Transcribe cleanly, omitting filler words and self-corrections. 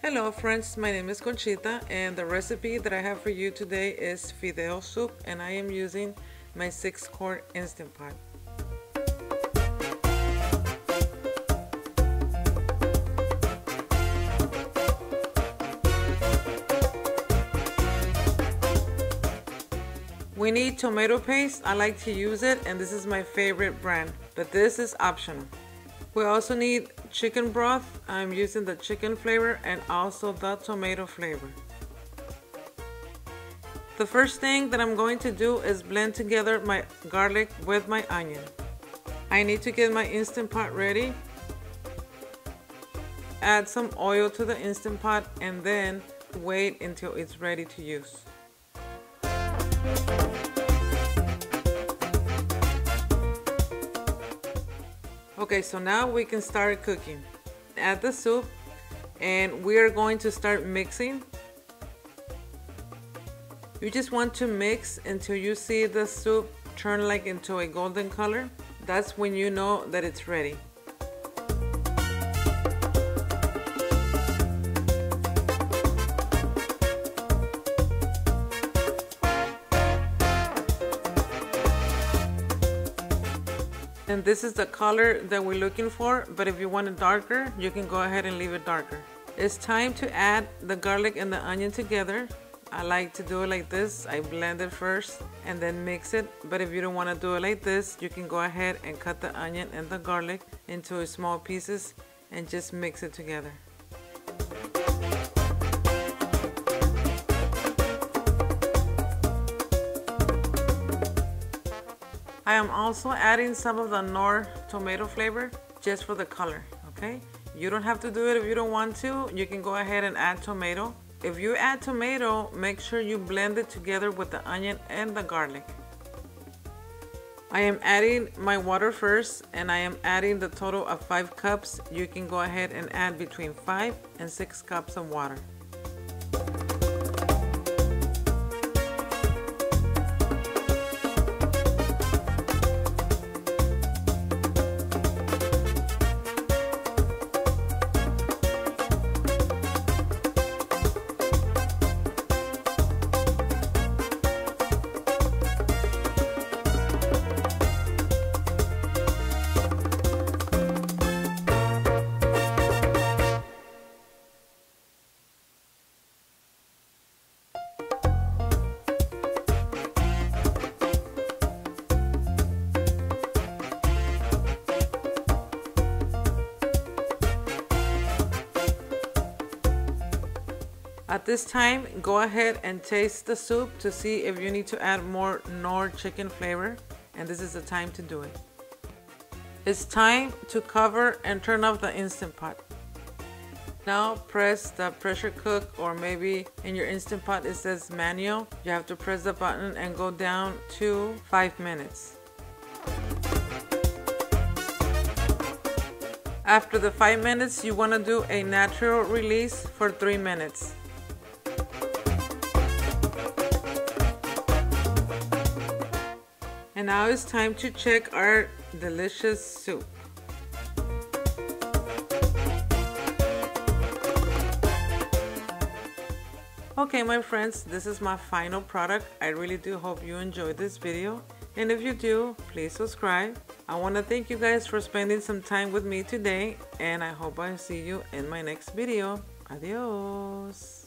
Hello friends, my name is Conchita and the recipe that I have for you today is fideo soup, and I am using my 6-quart Instant Pot. We need tomato paste. I like to use it and this is my favorite brand, but this is optional. We also need chicken broth. I'm using the chicken flavor and also the tomato flavor. The first thing that I'm going to do is blend together my garlic with my onion. I need to get my Instant Pot ready. Add some oil to the Instant Pot and then wait until it's ready to use. Okay, so now we can start cooking. Add the soup and we are going to start mixing. You just want to mix until you see the soup turn like into a golden color. That's when you know that it's ready. And this is the color that we're looking for, but if you want it darker, you can go ahead and leave it darker. It's time to add the garlic and the onion together. I like to do it like this. I blend it first and then mix it, but if you don't want to do it like this, you can go ahead and cut the onion and the garlic into small pieces and just mix it together. I am also adding some of the Knorr tomato flavor just for the color, okay? You don't have to do it if you don't want to. You can go ahead and add tomato. If you add tomato, make sure you blend it together with the onion and the garlic. I am adding my water first and I am adding the total of 5 cups. You can go ahead and add between 5 and 6 cups of water. At this time, go ahead and taste the soup to see if you need to add more Knorr chicken flavor, and this is the time to do it. It's time to cover and turn off the Instant Pot. Now press the pressure cook, or maybe in your Instant Pot it says manual. You have to press the button and go down to 5 minutes. After the 5 minutes, you want to do a natural release for 3 minutes. And now it's time to check our delicious soup. Okay, my friends, this is my final product. I really do hope you enjoyed this video. And if you do, please subscribe. I want to thank you guys for spending some time with me today. And I hope I see you in my next video. Adios.